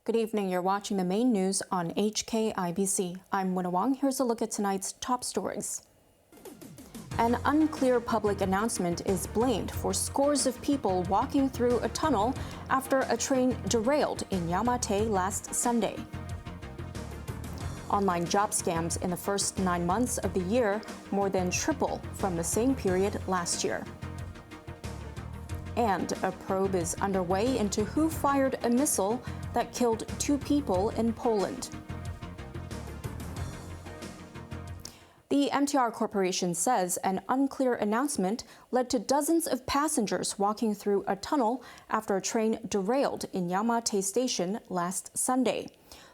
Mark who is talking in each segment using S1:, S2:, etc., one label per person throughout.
S1: Good evening. You're watching the main news on HKIBC. I'm Wynna Wong. Here's a look at tonight's top stories. An unclear public announcement is blamed for scores of people walking through a tunnel after a train derailed in Yau Ma Tei last Sunday. Online job scams in the first 9 months of the year more than triple from the same period last year. And a probe is underway into who fired a missile that killed 2 people in Poland. The MTR Corporation says an unclear announcement led to dozens of passengers walking through a tunnel after a train derailed in Yau Ma Tei Station last Sunday.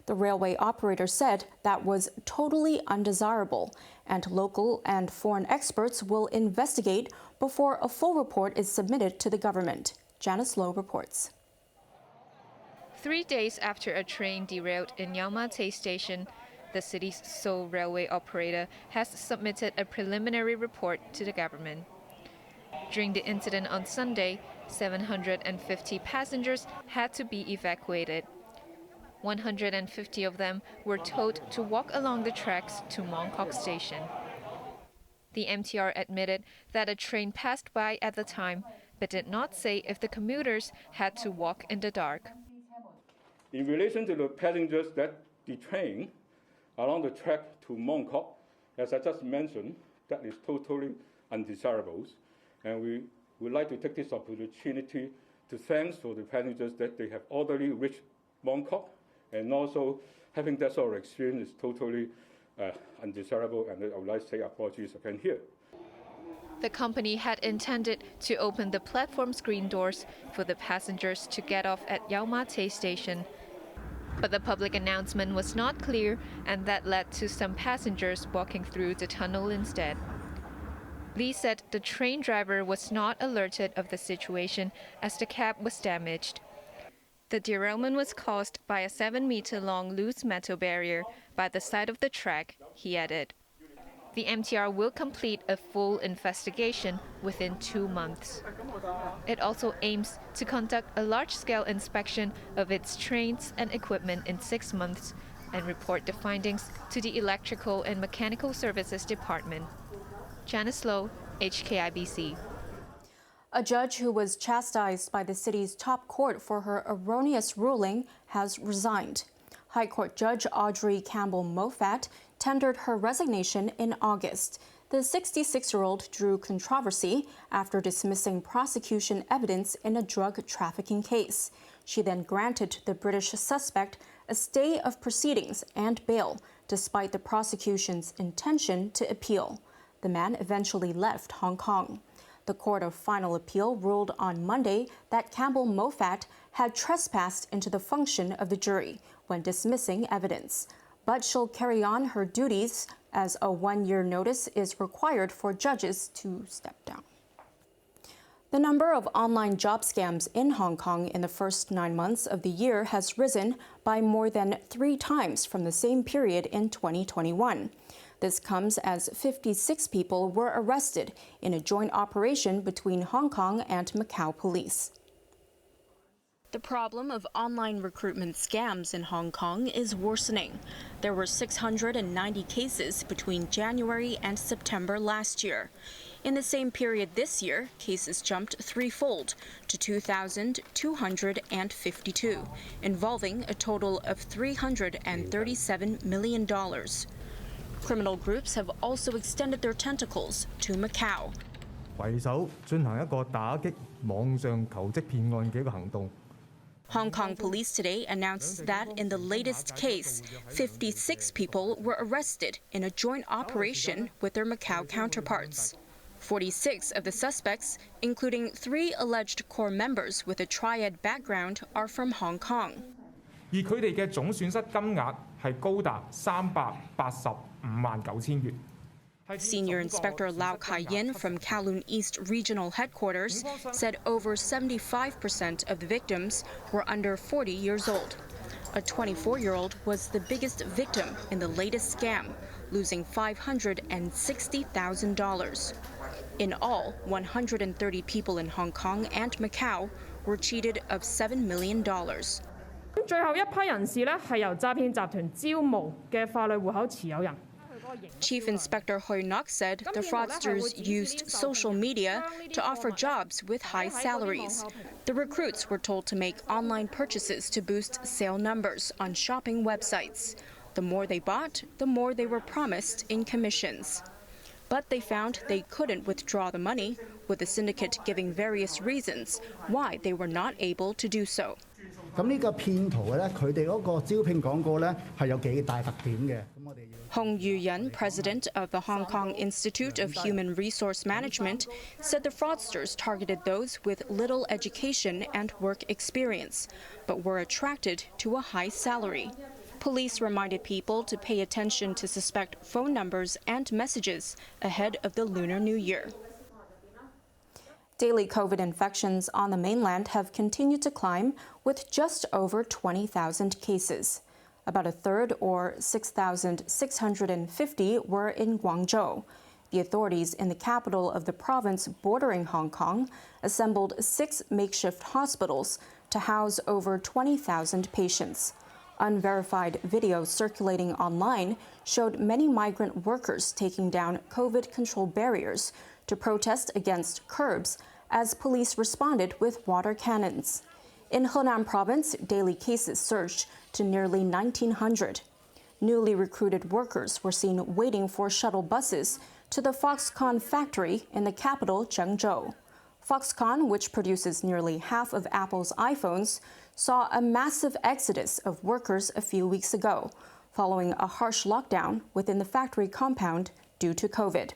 S1: The railway operator said that was totally undesirable, and local and foreign experts will investigate before a full report is submitted to the government. Janice Lowe reports.
S2: 3 days after a train derailed in Yau Ma Tei Station, the city's sole railway operator has submitted a preliminary report to the government. During the incident on Sunday, 750 passengers had to be evacuated. 150 of them were told to walk along the tracks to Mong Kok Station. The MTR admitted that a train passed by at the time, but did not say if the commuters had to walk in the dark.
S3: In relation to the passengers that the train along the track to Mong Kok, as I just mentioned, that is totally undesirable. And we would like to take this opportunity to thank for the passengers that they have orderly reached Mong Kok, and also having that sort of experience is totally undesirable, and I would like to say apologies again here.
S2: The company had intended to open the platform screen doors for the passengers to get off at Yau Ma Tei Station. But the public announcement was not clear, and that led to some passengers walking through the tunnel instead. Lee said the train driver was not alerted of the situation as the cab was damaged. The derailment was caused by a 7-meter-long loose metal barrier by the side of the track, he added. The MTR will complete a full investigation within 2 months. It also aims to conduct a large-scale inspection of its trains and equipment in 6 months and report the findings to the Electrical and Mechanical Services Department. Janice Lowe, HKIBC.
S1: A judge who was chastised by the city's top court for her erroneous ruling has resigned. High Court Judge Audrey Campbell Moffat tendered her resignation in August. The 66-year-old drew controversy after dismissing prosecution evidence in a drug trafficking case. She then granted the British suspect a stay of proceedings and bail, despite the prosecution's intention to appeal. The man eventually left Hong Kong. The Court of Final Appeal ruled on Monday that Campbell Moffat had trespassed into the function of the jury when dismissing evidence. But she'll carry on her duties as a 1-year notice is required for judges to step down. The number of online job scams in Hong Kong in the first 9 months of the year has risen by more than 3 times from the same period in 2021. This comes as 56 people were arrested in a joint operation between Hong Kong and Macau police. The problem of online recruitment scams in Hong Kong is worsening. There were 690 cases between January and September last year. In the same period this year, cases jumped threefold to 2,252, involving a total of $337 million. Criminal groups have also extended their tentacles to Macau.
S4: 為首進行一個打擊網上求職騙案嘅一個行動。
S1: Hong Kong police today announced that in the latest case, 56 people were arrested in a joint operation with their Macau counterparts. 46 of the suspects, including 3 alleged core members with a triad background, are from Hong Kong.
S4: 而佢哋嘅總損失金額係高達385.9萬元。
S1: Senior Inspector Lau Kai-yin from Kowloon East Regional Headquarters said over 75% of the victims were under 40 years old. A 24-year-old was the biggest victim in the latest scam, losing $560,000. In all, 130 people in Hong Kong and Macau were cheated of $7 million.
S5: 最後一批人士呢係由詐騙集團招募嘅法律戶口持有人。
S6: Chief Inspector Hui Nok said the fraudsters used social media to offer jobs with high salaries. The recruits were told to make online purchases to boost sale numbers on shopping websites. The more they bought, the more they were promised in commissions. But they found they couldn't withdraw the money, with the syndicate giving various reasons why they were not able to do so.
S7: 咁呢個騙徒咧，佢哋嗰個招聘廣告咧係有幾大特點嘅。
S6: Hong Yuyan, president of the Hong Kong Institute of Human Resource Management, said the fraudsters targeted those with little education and work experience, but were attracted to a high salary. Police reminded people to pay attention to suspect phone numbers and messages ahead of the Lunar New Year.
S1: Daily COVID infections on the mainland have continued to climb, with just over 20,000 cases. About a third, or 6,650, were in Guangzhou. The authorities in the capital of the province bordering Hong Kong assembled 6 makeshift hospitals to house over 20,000 patients. Unverified videos circulating online showed many migrant workers taking down COVID control barriers to protest against curbs as police responded with water cannons. In Henan province, daily cases surged to nearly 1,900. Newly recruited workers were seen waiting for shuttle buses to the Foxconn factory in the capital, Zhengzhou. Foxconn, which produces nearly half of Apple's iPhones, saw a massive exodus of workers a few weeks ago, following a harsh lockdown within the factory compound due to COVID.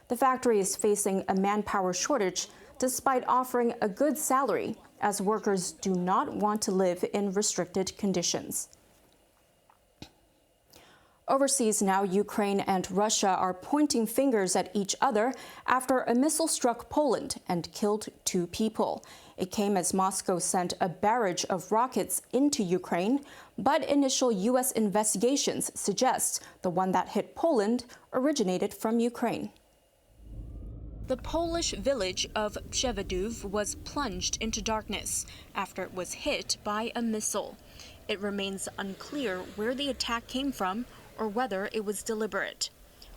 S1: The factory is facing a manpower shortage despite offering a good salary, as workers do not want to live in restricted conditions. Overseas now, Ukraine and Russia are pointing fingers at each other after a missile struck Poland and killed 2 people. It came as Moscow sent a barrage of rockets into Ukraine, but initial U.S. investigations suggest the one that hit Poland originated from Ukraine.
S6: The Polish village of Przewodzice was plunged into darkness after it was hit by a missile. It remains unclear where the attack came from or whether it was deliberate.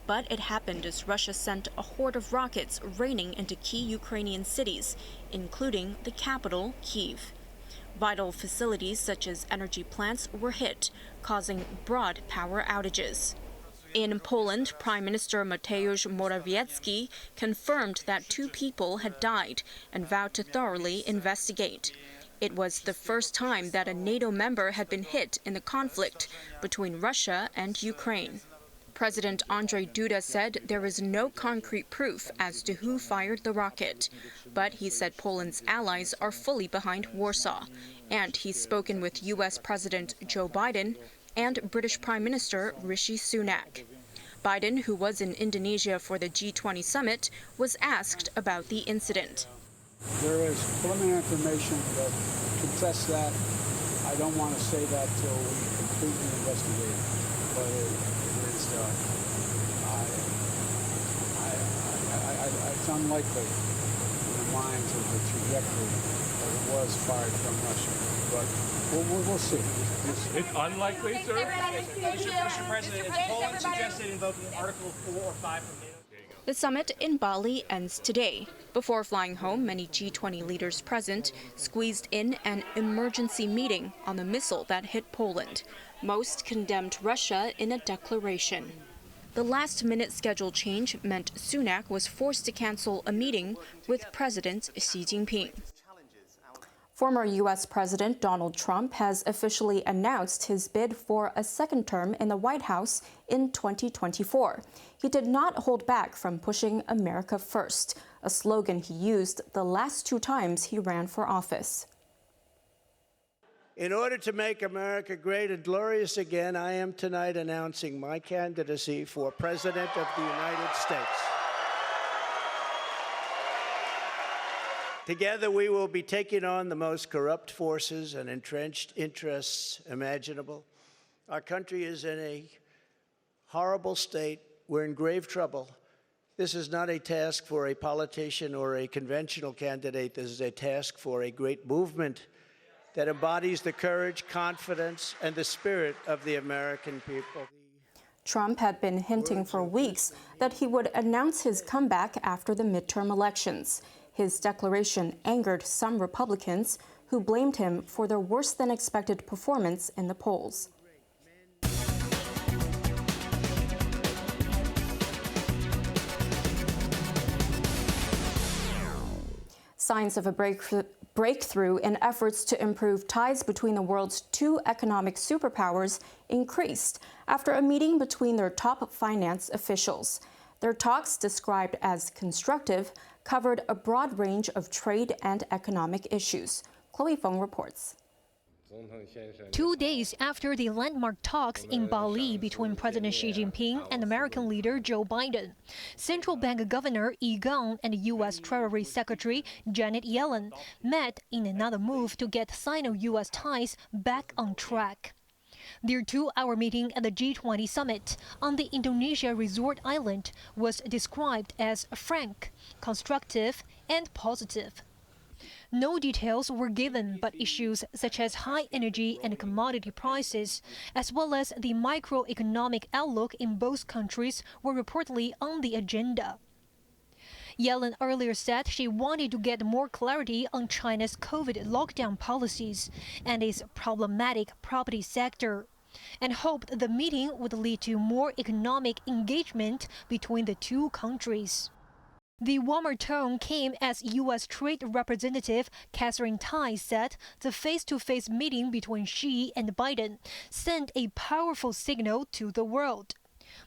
S6: But it happened as Russia sent a horde of rockets raining into key Ukrainian cities, including the capital, Kyiv. Vital facilities such as energy plants were hit, causing broad power outages. In Poland, Prime Minister Mateusz Morawiecki confirmed that 2 people had died and vowed to thoroughly investigate. It was the first time that a NATO member had been hit in the conflict between Russia and Ukraine. President Andrzej Duda said there is no concrete proof as to who fired the rocket, but he said Poland's allies are fully behind Warsaw, and he's spoken with U.S. President Joe Biden and British Prime Minister Rishi Sunak. Biden, who was in Indonesia for the G20 summit, was asked about the incident.
S8: There is preliminary information that contests that. I don't want to say that till we completely investigate, but it's unlikely in the minds of the trajectory that it was fired from Russia. But we'll see.
S9: It's unlikely, sir?
S10: Mr. President, has Poland suggested invoking Article 4 or 5 from NATO?
S6: The summit in Bali ends today. Before flying home, many G20 leaders present squeezed in an emergency meeting on the missile that hit Poland. Most condemned Russia in a declaration. The last-minute schedule change meant Sunak was forced to cancel a meeting with President Xi Jinping.
S1: Former U.S. President Donald Trump has officially announced his bid for a second term in the White House in 2024. He did not hold back from pushing America first, a slogan he used the last 2 times he ran for office.
S11: In order to make America great and glorious again, I am tonight announcing my candidacy for President of the United States. Together, we will be taking on the most corrupt forces and entrenched interests imaginable. Our country is in a horrible state. We're in grave trouble. This is not a task for a politician or a conventional candidate. This is a task for a great movement that embodies the courage, confidence, and the spirit of the American people.
S1: Trump had been hinting for weeks that he would announce his comeback after the midterm elections. His declaration angered some Republicans who blamed him for their worse-than-expected performance in the polls. Signs of a breakthrough in efforts to improve ties between the world's two economic superpowers increased after a meeting between their top finance officials. Their talks, described as constructive, covered a broad range of trade and economic issues. Chloe Feng reports.
S12: 2 days after the landmark talks in Bali between President Xi Jinping and American leader Joe Biden, Central Bank Governor Yi Gang and U.S. Treasury Secretary Janet Yellen met in another move to get Sino-U.S. ties back on track. Their 2-hour meeting at the G20 summit on the Indonesia resort island was described as frank, constructive, and positive. No details were given, but issues such as high energy and commodity prices, as well as the microeconomic outlook in both countries, were reportedly on the agenda. Yellen earlier said she wanted to get more clarity on China's COVID lockdown policies and its problematic property sector, and hoped the meeting would lead to more economic engagement between the two countries. The warmer tone came as U.S. Trade Representative Catherine Tai said the face-to-face meeting between Xi and Biden sent a powerful signal to the world.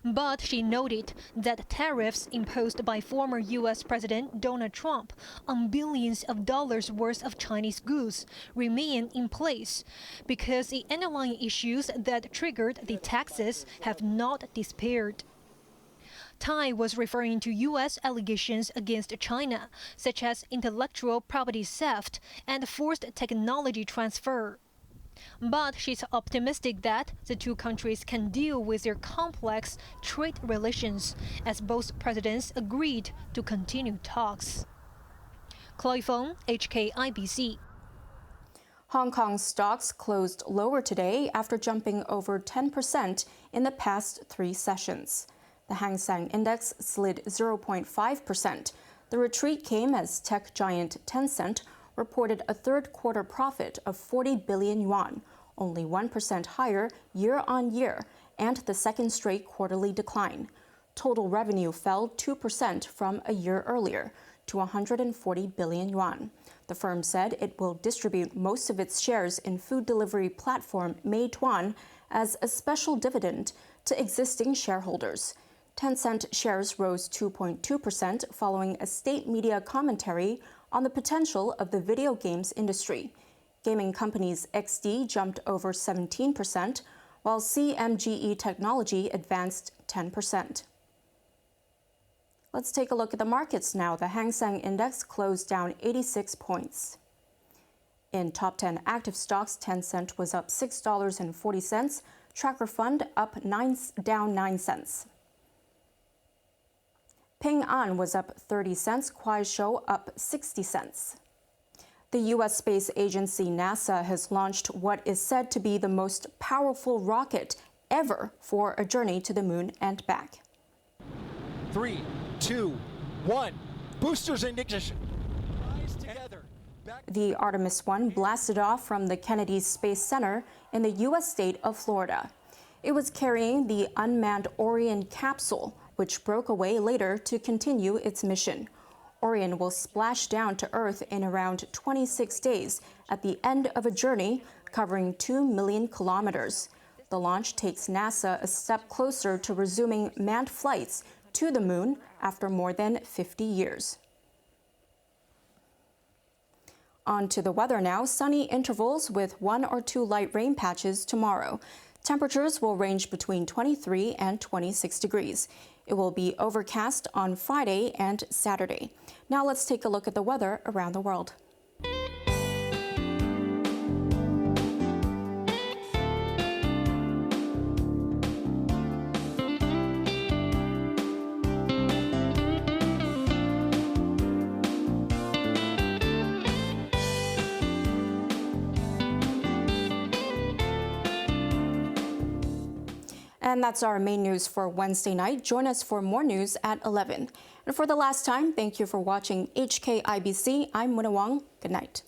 S12: But she noted that tariffs imposed by former U.S. President Donald Trump on billions of dollars worth of Chinese goods remain in place because the underlying issues that triggered the taxes have not disappeared. Tai was referring to U.S. allegations against China, such as intellectual property theft and forced technology transfer. But she's optimistic that the two countries can deal with their complex trade relations, as both presidents agreed to continue talks. Chloe Feng, HKIBC.
S1: Hong Kong stocks closed lower today after jumping over 10% in the past 3 sessions. The Hang Seng Index slid 0.5%. The retreat came as tech giant Tencent reported a third-quarter profit of 40 billion yuan, only 1% higher year-on-year, and the second straight quarterly decline. Total revenue fell 2% from a year earlier to 140 billion yuan. The firm said it will distribute most of its shares in food delivery platform Meituan as a special dividend to existing shareholders. Tencent shares rose 2.2% following a state media commentary on the potential of the video games industry. Gaming companies XD jumped over 17%, while CMGE Technology advanced 10%. Let's take a look at the markets now. The Hang Seng Index closed down 86 points. In top 10 active stocks, Tencent was up $6.40, Tracker Fund down 9 cents. Ping An was up 30 cents, Kuaishou up 60 cents. The U.S. space agency NASA has launched what is said to be the most powerful rocket ever for a journey to the moon and back.
S13: 3, 2, 1. Boosters in ignition. Rise together.
S1: The Artemis 1 blasted off from the Kennedy Space Center in the U.S. state of Florida. It was carrying the unmanned Orion capsule, which broke away later to continue its mission. Orion will splash down to Earth in around 26 days at the end of a journey covering 2 million kilometers. The launch takes NASA a step closer to resuming manned flights to the moon after more than 50 years. On to the weather now. Sunny intervals with 1 or 2 light rain patches tomorrow. Temperatures will range between 23 and 26 degrees. It will be overcast on Friday and Saturday. Now let's take a look at the weather around the world. And that's our main news for Wednesday night. Join us for more news at 11. And for the last time, thank you for watching HKIBC. I'm Wynna Wong. Good night.